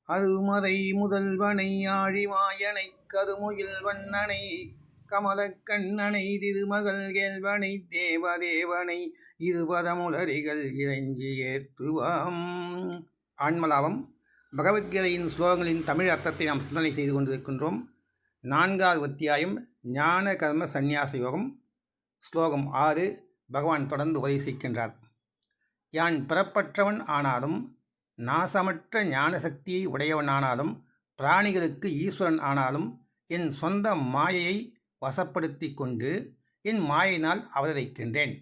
அருமறை முதல்வனை ஆழிமாயனை கருமுகில் வண்ணனை கமலக்கண்ணனை திருமகள் கேள்வனை தேவதேவனை இருபதமுலரிகள் இறைஞ்சி ஏத்துவாம். ஆன்மலாபம் பகவத்கீதையின் ஸ்லோகங்களின் தமிழ் அர்த்தத்தை நாம் சிந்தனை செய்து கொண்டிருக்கின்றோம். 4வது அத்தியாயம் ஞான கர்ம சந்நியாச யோகம். ஸ்லோகம் 6. பகவான் தொடர்ந்து உபதேசிக்கின்றார். யான் பிறப்பற்றவன் ஆனாலும் நாசமற்ற ஞான சக்தியை உடையவனானாலும் பிராணிகளுக்கு ஈஸ்வரன் ஆனாலும் என் சொந்த மாயையை வசப்படுத்தி கொண்டு என் மாயினால் அவதரிக்கின்றேன்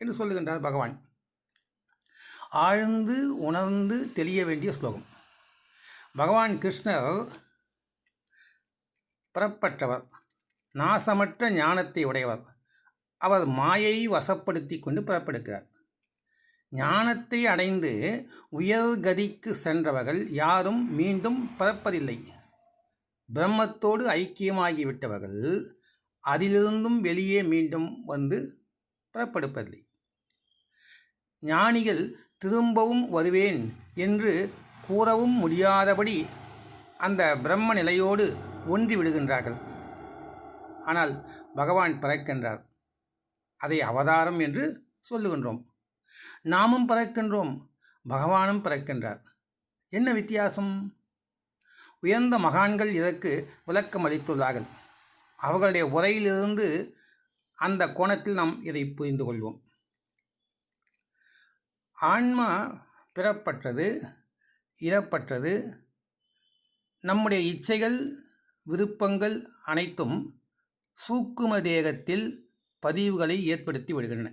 என்று சொல்லுகின்றார் பகவான். ஆழ்ந்து உணர்ந்து தெளிய வேண்டிய ஸ்லோகம். பகவான் கிருஷ்ணர் பிறப்பற்றவர், நாசமற்ற ஞானத்தை உடையவர். அவர் மாயை வசப்படுத்தி கொண்டு பிறப்பெடுக்கிறார். ஞானத்தை அடைந்து உயர்கதிக்கு சென்றவர்கள் யாரும் மீண்டும் பிறப்பதில்லை. பிரம்மத்தோடு ஐக்கியமாகிவிட்டவர்கள் அதிலிருந்தும் வெளியே மீண்டும் வந்து பிறப்பெடுப்பதில்லை. ஞானிகள் திரும்பவும் வருவேன் என்று கூறவும் முடியாதபடி அந்த பிரம்ம நிலையோடு ஒன்றி விடுகின்றார்கள். ஆனால் பகவான் பிறக்கின்றார். அதை அவதாரம் என்று சொல்லுகின்றோம். நாமும் பிறக்கின்றோம், பகவானும் பிறக்கின்றார். என்ன வித்தியாசம்? உயர்ந்த மகான்கள் இதற்கு விளக்கம் அளித்துள்ளார்கள். அவர்களுடைய உரையிலிருந்து அந்த கோணத்தில் நாம் இதை புரிந்து கொள்வோம். ஆன்மா பிறப்பற்றது, இறப்பற்றது. நம்முடைய இச்சைகள் விருப்பங்கள் அனைத்தும் சூக்கும தேகத்தில் பதிவுகளை ஏற்படுத்தி விடுகின்றன.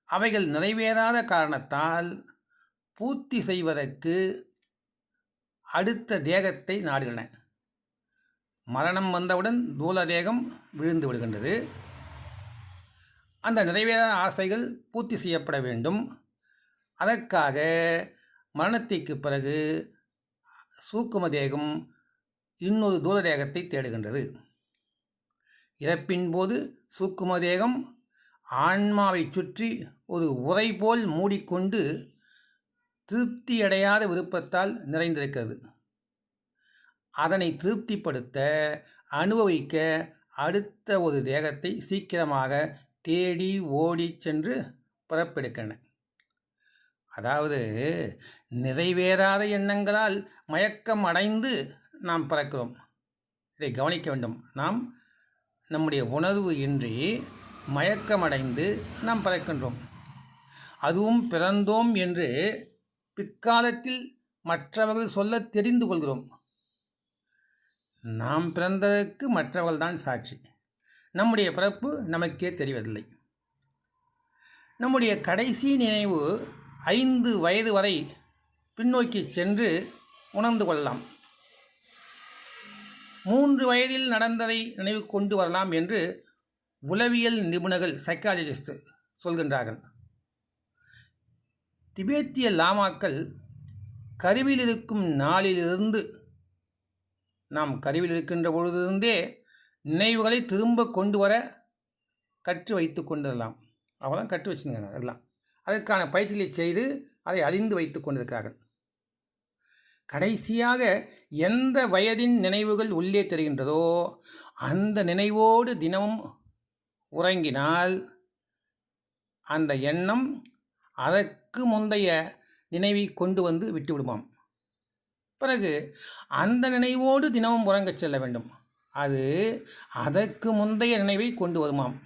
அவைகள் நிறைவேறாத காரணத்தால் பூர்த்தி செய்வதற்கு அடுத்த தேகத்தை நாடுகின்றன. மரணம் வந்தவுடன் தூல தேகம் விழுந்து விடுகின்றது. அந்த நிறைவேறாத ஆசைகள் பூர்த்தி செய்யப்பட வேண்டும். அதற்காக மரணத்திற்கு பிறகு சூக்கும தேகம் இன்னொரு தூல தேகத்தை தேடுகின்றது. இறப்பின் போது சூக்கும தேகம் ஆன்மாவை சுற்றி ஒரு உறை போல் மூடிக்கொண்டு திருப்தியடையாத விருப்பத்தால் நிறைந்திருக்கிறது. அதனை திருப்திப்படுத்த அனுபவிக்க அடுத்த ஒரு தேகத்தை சீக்கிரமாக தேடி ஓடி சென்று பிறப்பெடுக்கின்றன. அதாவது நிறைவேறாத எண்ணங்களால் மயக்கம் அடைந்து நாம் பிறக்கிறோம். இதை கவனிக்க வேண்டும். நாம் நம்முடைய உணர்வு இன்றி மயக்கமடைந்து நாம் பிறக்கின்றோம். அதுவும் பிறந்தோம் என்று பிற்காலத்தில் மற்றவர்கள் சொல்ல தெரிந்து கொள்கிறோம். நாம் பிறந்ததற்கு மற்றவர்கள்தான் சாட்சி. நம்முடைய பிறப்பு நமக்கே தெரிவதில்லை. நம்முடைய கடைசி நினைவு 5 வயது வரை பின்னோக்கி சென்று உணர்ந்து கொள்ளலாம். 3 வயதில் நடந்ததை நினைவு கொண்டு வரலாம் என்று உளவியல் நிபுணர்கள், சைக்காலஜிஸ்ட் சொல்கின்றார்கள். திபேத்திய லாமாக்கள் கருவில் இருக்கும் நாளிலிருந்து, நாம் கருவில் இருக்கின்ற பொழுதிருந்தே நினைவுகளை திரும்ப கொண்டு வர கற்று வைத்து கொண்டிருக்கலாம். அவெல்லாம் கற்று வச்சுருக்காங்க. அதெல்லாம் அதற்கான பயிற்சிகளை செய்து அதை அறிந்து வைத்து கொண்டிருக்கிறார்கள். கடைசியாக எந்த வயதின் நினைவுகள் உள்ளே தெரிகின்றதோ அந்த நினைவோடு தினமும் உறங்கினால் அந்த எண்ணம் அதற்கு முந்தைய நினைவை கொண்டு வந்து விட்டுவிடுமாம். பிறகு அந்த நினைவோடு தினமும் உறங்கச் செல்ல வேண்டும். அது அதற்கு முந்தைய நினைவை கொண்டு வருமாம்.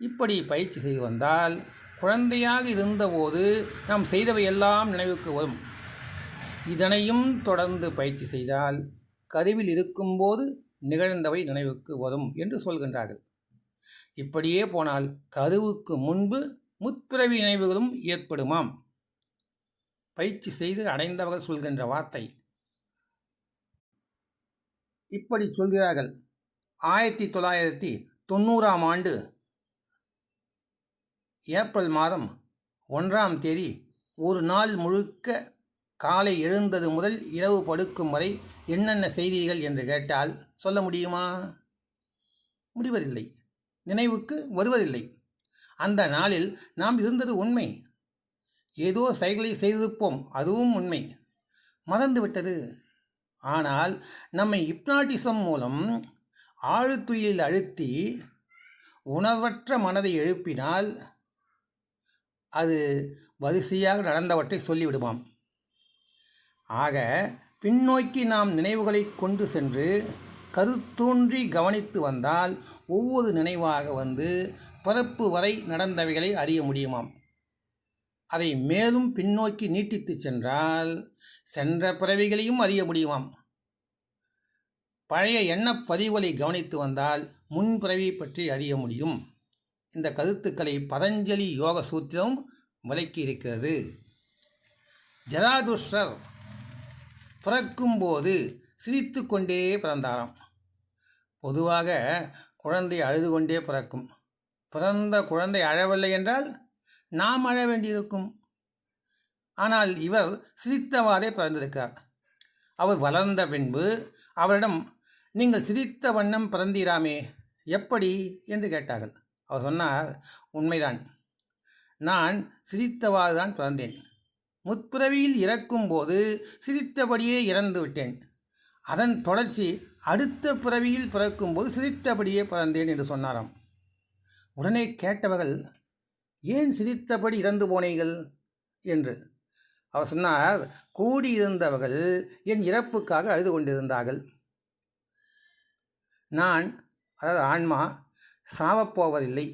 இப்படி பயிற்சி செய்து வந்தால் குழந்தையாக இருந்தபோது நாம் செய்தவையெல்லாம் நினைவுக்கு வரும். இதனையும் தொடர்ந்து பயிற்சி செய்தால் கருவில் இருக்கும்போது நிகழ்ந்தவை நினைவுக்கு வரும் என்று சொல்கின்றார்கள். இப்படியே போனால் கருவுக்கு முன்பு முற்பிறவி நினைவுகளும் ஏற்படுமாம். பயிற்சி செய்து அடைந்தவர்கள் சொல்கின்ற வார்த்தை. இப்படி சொல்கிறார்கள். 1990ஆம் ஆண்டு ஏப்ரல் மாதம் 1ஆம் தேதி ஒரு நாள் முழுக்க காலை எழுந்தது முதல் இரவு படுக்கும் வரை என்னென்ன செய்தீர்கள் என்று கேட்டால் சொல்ல முடியுமா? முடிவதில்லை. நினைவுக்கு வருவதில்லை. அந்த நாளில் நாம் இருந்தது உண்மை. ஏதோ செயல்களை செய்திருப்போம், அதுவும் உண்மை, மறந்துவிட்டது. ஆனால் நம்மை ஹிப்னாட்டிசம் மூலம் ஆழ்துயிலில் அழுத்தி உணர்வற்ற மனதை எழுப்பினால் அது வரிசையாக நடந்தவற்றை சொல்லிவிடுமாம். ஆக பின்னோக்கி நாம் நினைவுகளை கொண்டு சென்று கருத்தூன்றி கவனித்து வந்தால் ஒவ்வொரு நினைவாக வந்து பிறப்பு வரை நடந்தவைகளை அறிய முடியுமாம். அதை மேலும் பின்னோக்கி நீட்டித்து சென்றால் சென்ற பிறவிகளையும் அறிய முடியுமாம். பழைய எண்ணப் பதிவுகளை கவனித்து வந்தால் முன்பிறவி பற்றி அறிய முடியும். இந்த கருத்துக்களை பதஞ்சலி யோக சூத்திரம் விளக்கி இருக்கிறது. ஜராதுஷ்டர் பிறக்கும்போது சிரித்து கொண்டே பிறந்தாராம். பொதுவாக குழந்தை அழுது கொண்டே பிறக்கும். பிறந்த குழந்தை அழவில்லை என்றால் நாம் அழ வேண்டியிருக்கும். ஆனால் இவர் சிரித்தவாறே பிறந்திருக்கார். அவர் வளர்ந்த பின்பு அவரிடம், நீங்கள் சிரித்த வண்ணம் பிறந்தீராமே, எப்படி என்று கேட்டார்கள். அவர் சொன்னார், உண்மைதான், நான் சிரித்தவாறு தான் பிறந்தேன். முற்பிறவியில் இறக்கும்போது சிரித்தபடியே இறந்து விட்டேன். அதன் தொடர்ச்சி அடுத்த பிறவியில் பிறக்கும்போது சிரித்தபடியே பிறந்தேன் என்று சொன்னாராம். உடனே கேட்டவர்கள், ஏன் சிரித்தபடி இறந்து போனீர்கள் என்று. அவர் சொன்னார், கூடியிருந்தவர்கள் என் இறப்புக்காக அழுது கொண்டிருந்தார்கள். நான், அதாவது ஆன்மா, சாவப்போவதில்லை,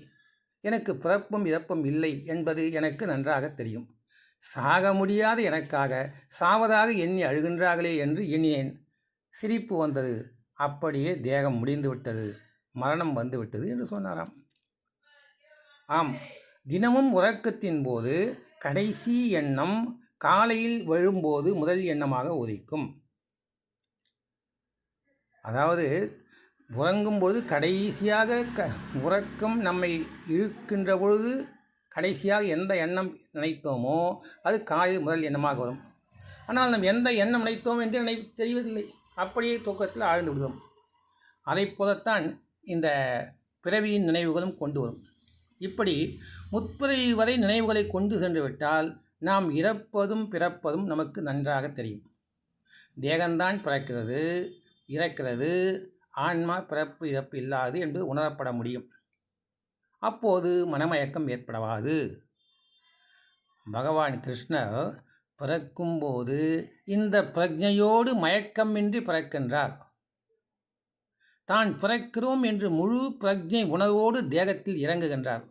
எனக்கு பிறப்பும் இறப்பும் இல்லை என்பது எனக்கு நன்றாக தெரியும். சாக முடியாத எனக்காக சாவதாக எண்ணி அழுகின்றார்களே என்று எண்ணினேன். சிரிப்பு வந்தது. அப்படியே தேகம் முடிந்து விட்டது, மரணம் வந்துவிட்டது என்று சொன்னாராம். ஆம், தினமும் உறக்கத்தின் போது கடைசி எண்ணம் காலையில் விழும்போது முதல் எண்ணமாக உதிக்கும். அதாவது உறங்கும்போது கடைசியாக உறக்கம் நம்மை இழுக்கின்ற பொழுது கடைசியாக எந்த எண்ணம் நினைத்தோமோ அது காலையில் முதல் எண்ணமாக வரும். ஆனால் நாம் எந்த எண்ணம் நினைத்தோம் என்று தெரிவதில்லை, அப்படியே தூக்கத்தில் ஆழ்ந்து விடுவோம். அதை போலத்தான் இந்த பிறவியின் நினைவுகளும் கொண்டு வரும். இப்படி முற்பிறவி வரை நினைவுகளை கொண்டு சென்று விட்டால் நாம் இறப்பதும் பிறப்பதும் நமக்கு நன்றாக தெரியும். தேகம்தான் பிறக்கிறது, இறக்கிறது, ஆன்மா பிறப்பு இறப்பு இல்லாது என்று உணரப்பட முடியும். அப்போது மனமயக்கம் ஏற்படாது. பகவான் கிருஷ்ணர் பிறக்கும்போது இந்த பிரஜையோடு மயக்கமின்றி பிறக்கின்றார். தான் பிறக்கிறோம் என்று முழு பிரஜை உணர்வோடு தேகத்தில் இறங்குகின்றார்.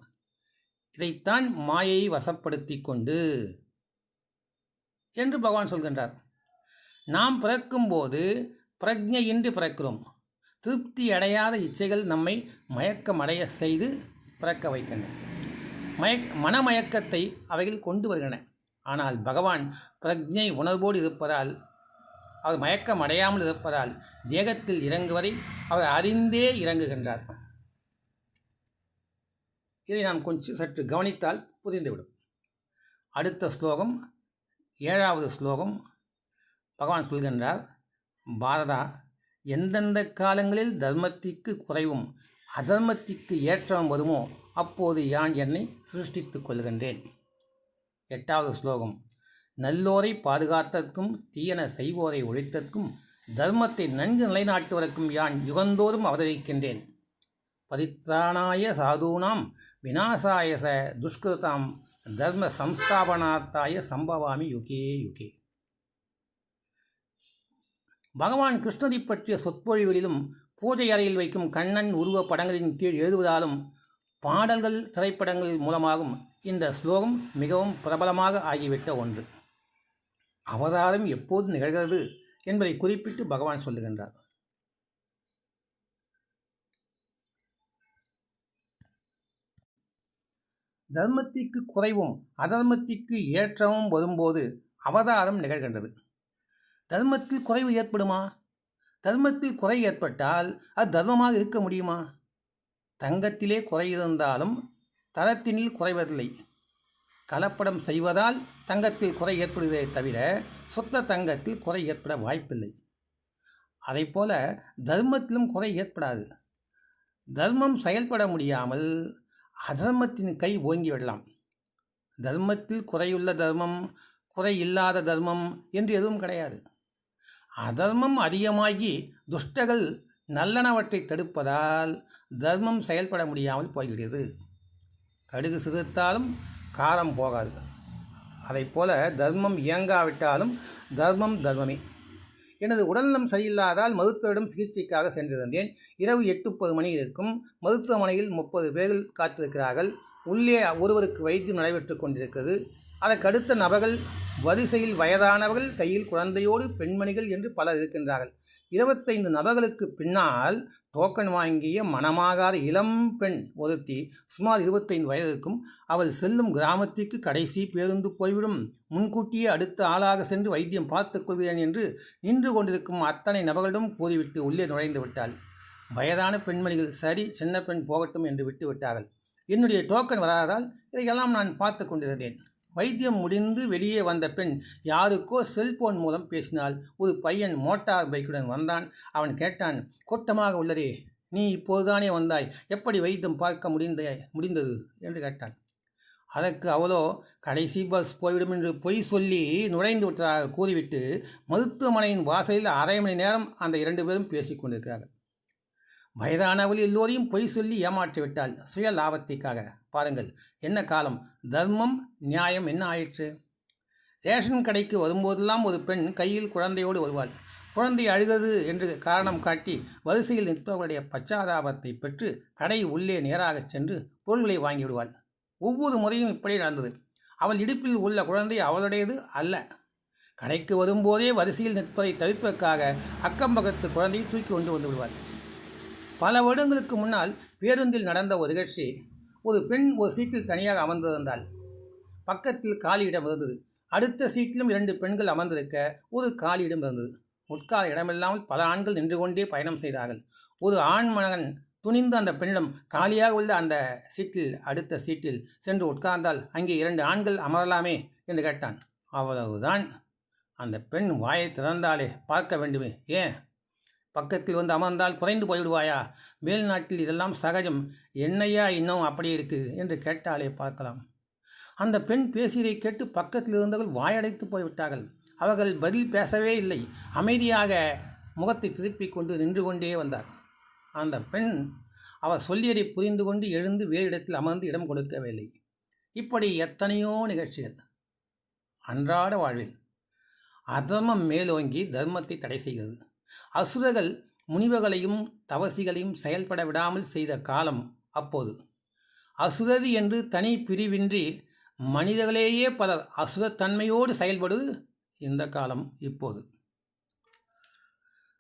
இதைத்தான் மாயை வசப்படுத்தி கொண்டு என்று பகவான் சொல்கின்றார். நாம் பிறக்கும்போது பிரஜையின்றி பிறக்கிறோம். திருப்தி அடையாத இச்சைகள் நம்மை மயக்கமடைய செய்து பிறக்க வைக்கின்றன. மனமயக்கத்தை அவைகள் கொண்டு வருகின்றன. ஆனால் பகவான் பிரஜை உணர்வோடு இருப்பதால், அவர் மயக்கம் அடையாமல் இருப்பதால் தேகத்தில் இறங்குவதை அவர் அறிந்தே இறங்குகின்றார். இதை நாம் கொஞ்சம் சற்று கவனித்தால் புரிந்துவிடும். அடுத்த ஸ்லோகம், 7வது ஸ்லோகம். பகவான் சொல்கின்றார், பாரதா, எந்தெந்த காலங்களில் தர்மத்திற்கு குறைவும் அதர்மத்திற்கு ஏற்றம் வருமோ அப்போது யான் என்னை சிருஷ்டித்துக் கொள்கின்றேன். 8வது ஸ்லோகம். நல்லோரை பாதுகாத்தற்கும் தீயன செய்வோரை ஒழித்தற்கும் தர்மத்தை நன்கு நிலைநாட்டுவதற்கும் யான் யுகந்தோறும் அவதரிக்கின்றேன். பரித்ராணாய சாதூனாம் விநாசாய ச துஷ்கிருதாம் தர்ம சம்ஸ்தாபனார்த்தாய சம்பவாமி யுகே யுகே. பகவான் கிருஷ்ணரை பற்றிய சொற்பொழிவுகளிலும் பூஜை அறையில் வைக்கும் கண்ணன் உருவ படங்களின் கீழ் எழுதுவதாலும் பாடல்கள், திரைப்படங்கள் மூலமாகவும் இந்த ஸ்லோகம் மிகவும் பிரபலமாக ஆகிவிட்ட ஒன்று. அவதாரம் எப்போது நிகழ்கிறது என்பதை குறிப்பிட்டு பகவான் சொல்லுகின்றார். தர்மத்திற்கு குறைவும் அதர்மத்திற்கு ஏற்றமும் வரும்போது அவதாரம் நிகழ்கின்றது. தர்மத்தில் குறைவு ஏற்படுமா? தர்மத்தில் குறை ஏற்பட்டால் அது தர்மமாக இருக்க முடியுமா? தங்கத்திலே குறை இருந்தாலும் தரத்தினில் குறைவதில்லை. கலப்படம் செய்வதால் தங்கத்தில் குறை ஏற்படுவதை தவிர சுத்த தங்கத்தில் குறை ஏற்பட வாய்ப்பில்லை. அதைப்போல தர்மத்திலும் குறை ஏற்படாது. தர்மம் செயல்பட முடியாமல் அதர்மத்தின் கை ஓங்கிவிடலாம். தர்மத்தில் குறையுள்ள தர்மம், குறை இல்லாத தர்மம் என்று எதுவும் கிடையாது. அதர்மம் அதிகமாகி துஷ்டர்கள் நல்லனவற்றை தடுப்பதால் தர்மம் செயல்பட முடியாமல் போய்விடுகிறது. கடுகு சிறுத்தாலும் காரம் போகாது. அதைப்போல தர்மம் இயங்காவிட்டாலும் தர்மம் தர்மமே. எனது உடல்நலம் சரியில்லாதால் மருத்துவரிடம் சிகிச்சைக்காக சென்றிருந்தேன். இரவு 8:30 மணி இருக்கும். மருத்துவமனையில் 30 பேர்கள் காத்திருக்கிறார்கள். உள்ளே ஒருவருக்கு வைத்தியம் நடைபெற்று கொண்டிருக்கிறது. அதற்கடுத்த நபர்கள் வரிசையில் வயதானவர்கள், கையில் குழந்தையோடு பெண்மணிகள் என்று பலர் இருக்கின்றார்கள். 25 நபர்களுக்கு பின்னால் டோக்கன் வாங்கிய மனமாகாத இளம் பெண் ஒருத்தி, சுமார் 25 வயது இருக்கும். அவள் செல்லும் கிராமத்திற்கு கடைசி பேருந்து போய்விடும். முன்கூட்டியே அடுத்த ஆளாக சென்று வைத்தியம் பார்த்துக் கொள்கிறேன் என்று நின்று கொண்டிருக்கும் அத்தனை நபர்களிடம் கூறிவிட்டு உள்ளே நுழைந்து விட்டாள். வயதான பெண்மணிகள் சரி, சின்ன பெண் போகட்டும் என்று விட்டு விட்டார்கள். என்னுடைய டோக்கன் வராததால் இதையெல்லாம் நான் பார்த்து கொண்டிருந்தேன். வைத்தியம் முடிந்து வெளியே வந்த பெண் யாருக்கோ செல்போன் மூலம் பேசினாள். ஒரு பையன் மோட்டார் பைக்குடன் வந்தான். அவன் கேட்டான், கூட்டமாக உள்ளதே, நீ இப்போதுதானே வந்தாய், எப்படி வைத்தியம் பார்க்க முடிந்தது என்று கேட்டான். அதற்கு அவளோ, கடைசி பஸ் போய்விடும் என்று பொய் சொல்லி நுழைந்து விட்டதாக கூறிவிட்டு மருத்துவமனையின் வாசலில் 1/2 மணி நேரம் அந்த 2 பேரும் பேசி கொண்டிருக்கிறார்கள். வயதானவள் எல்லோரையும் பொய் சொல்லி ஏமாற்றிவிட்டாள், சுய லாபத்திற்காக. பாருங்கள் என்ன காலம்! தர்மம் நியாயம் என்ன ஆயிற்று? ரேஷன் கடைக்கு வரும்போதெல்லாம் ஒரு பெண் கையில் குழந்தையோடு வருவாள். குழந்தை அழுகிறது என்று காரணம் காட்டி வரிசையில் நிற்பவர்களுடைய பச்சாதாபத்தை பெற்று கடை உள்ளே நேராக சென்று பொருள்களை வாங்கிவிடுவாள். ஒவ்வொரு முறையும் இப்படி நடந்தது. அவள் இடுப்பில் உள்ள குழந்தை அவளுடையது அல்ல. கடைக்கு வரும்போதே வரிசையில் நிற்பதை தவிர்ப்பதற்காக அக்கம்பக்கத்து குழந்தையை தூக்கி கொண்டு வந்து விடுவாள். பல வருடங்களுக்கு முன்னால் பேருந்தில் நடந்த ஒரு நிகழ்ச்சி. ஒரு பெண் ஒரு சீட்டில் தனியாக அமர்ந்திருந்தாள். பக்கத்தில் காலி இடம் இருந்தது. அடுத்த சீட்டிலும் 2 பெண்கள் அமர்ந்திருக்க ஒரு காலி இடம் இருந்தது. உட்கார இடமில்லாமல் பல ஆண்கள் நின்று கொண்டே பயணம் செய்தார்கள். ஒரு ஆண்மகன் துணிந்து அந்த பெண்ணிடம், காலியாக உள்ள அந்த சீட்டில் அடுத்த சீட்டில் சென்று உட்கார்ந்தால் அங்கே 2 ஆண்கள் அமரலாமே என்று கேட்டான். அவ்வளவுதான். அந்த பெண் வாயை திறந்தாலே பார்க்க வேண்டுமே, ஏன் பக்கத்தில் வந்து அமர்ந்தால் குறைந்து போய்விடுவாயா? மேல்நாட்டில் இதெல்லாம் சகஜம், என்னையா இன்னும் அப்படி இருக்குது என்று கேட்டாலே பார்க்கலாம். அந்த பெண் பேசியதை கேட்டு பக்கத்தில் இருந்தவர்கள் வாயடைத்து போய்விட்டார்கள். அவர்கள் பதில் பேசவே இல்லை. அமைதியாக முகத்தை திருப்பி கொண்டு நின்று கொண்டே வந்தார். அந்த பெண் அவர் சொல்லியதை புரிந்து கொண்டு எழுந்து வேறு இடத்தில் அமர்ந்து இடம் கொடுக்கவில்லை. இப்படி எத்தனையோ நிகழ்ச்சிகள் அன்றாட வாழ்வில். அதர்மம் மேலோங்கி தர்மத்தை தடை செய்கிறது. அசுரர்கள் முனிவர்களையும் தவசிகளையும் செயல்பட விடாமல் செய்த காலம் அப்போது. அசுரதி என்று தனி பிரிவின்றி மனிதர்களேயே பலர் அசுரத்தன்மையோடு செயல்படுவது இந்த காலம் இப்போது.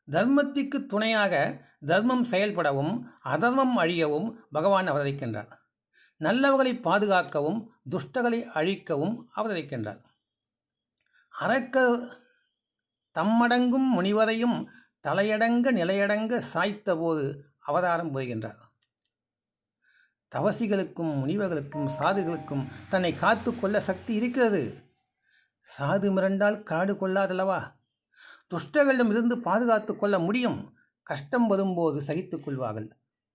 தர்மத்திற்கு துணையாக தர்மம் செயல்படவும் அதர்மம் அழியவும் பகவான் அவதரிக்கின்றார். நல்லவர்களை பாதுகாக்கவும் துஷ்டர்களை அழிக்கவும் அவதரிக்கின்றார். அரக்கர் தம்மடங்கும் முனிவரையும் தலையடங்க நிலையடங்க சாய்த்தபோது அவதாரம் புரிகின்றார். தவசிகளுக்கும் முனிவர்களுக்கும் சாதுகளுக்கும் தன்னை காத்து கொள்ள சக்தி இருக்கிறது. சாது மிரண்டால் காடு கொள்ளாதல்லவா? துஷ்டர்களிடமிருந்து பாதுகாத்து கொள்ள முடியும். கஷ்டம் வரும்போது சகித்துக் கொள்வார்கள்.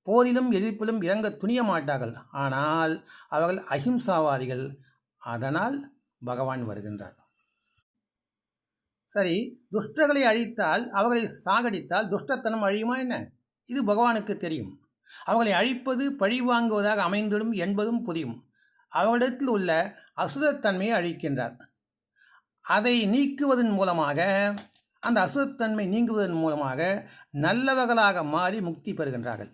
போரிலும் எதிர்ப்பிலும் இறங்க துணிய மாட்டார்கள். ஆனால் அவர்கள் அஹிம்சாவாதிகள். அதனால் பகவான் வருகின்றார். சரி, துஷ்டர்களை அழித்தால், அவர்களை சாகடித்தால் துஷ்டத்தனம் அழியுமா என்ன? இது பகவானுக்கு தெரியும். அவர்களை அழிப்பது பழி வாங்குவதாக அமைந்திடும் என்பதும் புரியும். அவர்களிடத்தில் உள்ள அசுரத்தன்மையை அழிக்கின்றார். அதை நீக்குவதன் மூலமாக, அந்த அசுரத்தன்மை நீங்குவதன் மூலமாக நல்லவர்களாக மாறி முக்தி பெறுகின்றார்கள்.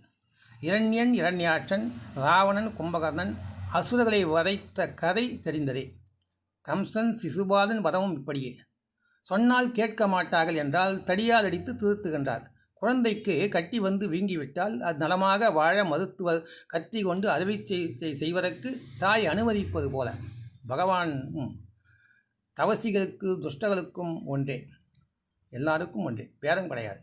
இரண்யன், இரண்யாட்சன், ராவணன், கும்பகர்ணன் அசுரர்களை வதைத்த கதை தெரிந்ததே. கம்சன், சிசுபாலன் வதமும் இப்படியே. சொன்னால் கேட்க மாட்டார்கள் என்றால் தடியால் அடித்து திருத்துகின்றார். குழந்தைக்கு கட்டி வந்து வீங்கிவிட்டால் அது நலமாக வாழ மருத்துவர் கத்தி கொண்டு அறுவை செய்வதற்கு தாய் அனுமதிப்பது போல பகவானும் தவசிகளுக்கு துஷ்டர்களுக்கும் ஒன்றே, எல்லாருக்கும் ஒன்றே, பேதம் கிடையாது.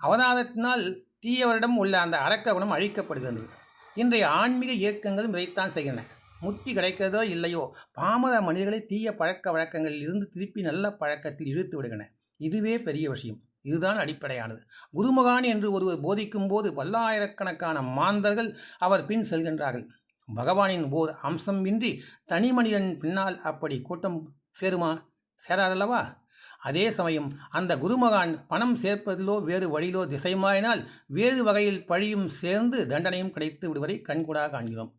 அவதாரத்தினால் தீயவரிடம் உள்ள அந்த அரக்க குணம் அழிக்கப்படுகின்றது. இன்றைய ஆன்மீக இயக்கங்களும் இதைத்தான் செய்கின்றன. முக்தி கிடைக்கிறதோ இல்லையோ, பாமர மனிதர்களை தீய பழக்க வழக்கங்களில் இருந்து திருப்பி நல்ல பழக்கத்தில் இழுத்து விடுகின்றன. இதுவே பெரிய விஷயம். இதுதான் அடிப்படையானது. குருமகான் என்று ஒருவர் போதிக்கும் போது பல்லாயிரக்கணக்கான மாந்தர்கள் அவர் பின் செல்கின்றார்கள். பகவானின் ஓர் அம்சம் இன்றி தனி மனிதன் பின்னால் அப்படி கூட்டம் சேருமா? சேராதல்லவா? அதே சமயம் அந்த குருமகான் பணம் சேர்ப்பதிலோ வேறு வழியிலோ திசை மாறினால் வேறு வகையில் பழியும் சேர்ந்து தண்டனையும் கிடைத்து விடுவதை கண்கூடாக காண்கிறோம்.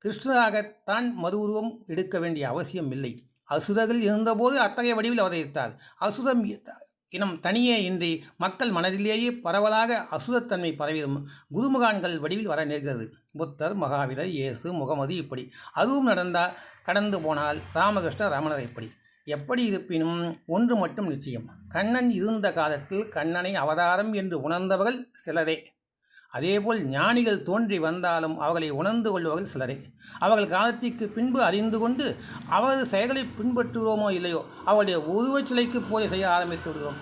கிருஷ்ணராகத்தான் மறு உருவம் எடுக்க வேண்டிய அவசியம் இல்லை. அசுரர்கள் இருந்தபோது அத்தகைய வடிவில் அவதரித்தார். அசுரம் இனம் தனியே இன்றி மக்கள் மனதிலேயே பரவலாக அசுரத்தன்மை பரவிடும் குருமகான்கள் வடிவில் வர நேர்கிறது. புத்தர், மகாவீரர், இயேசு, முகமது இப்படி. அதுவும் கடந்து போனால் ராமகிருஷ்ணர், ரமணர் இப்படி. எப்படி இருப்பினும் ஒன்று மட்டும் நிச்சயம், கண்ணன் இருந்த காலத்தில் கண்ணனை அவதாரம் என்று உணர்ந்தவர்கள் சிலரே. அதேபோல் ஞானிகள் தோன்றி வந்தாலும் அவர்களை உணர்ந்து கொள்பவர்கள் சிலரே. அவர்கள் காலத்திற்கு பின்பு அறிந்து கொண்டு அவரது செயல்களை பின்பற்றுகிறோமோ இல்லையோ அவருடைய உருவச் சிலைக்கு பூஜை செய்ய ஆரம்பித்து விடுகிறோம்.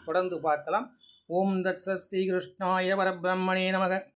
தொடர்ந்து பார்க்கலாம். ஓம் தத்சத் ஸ்ரீ கிருஷ்ணாய பரபிரம்மணே நமக.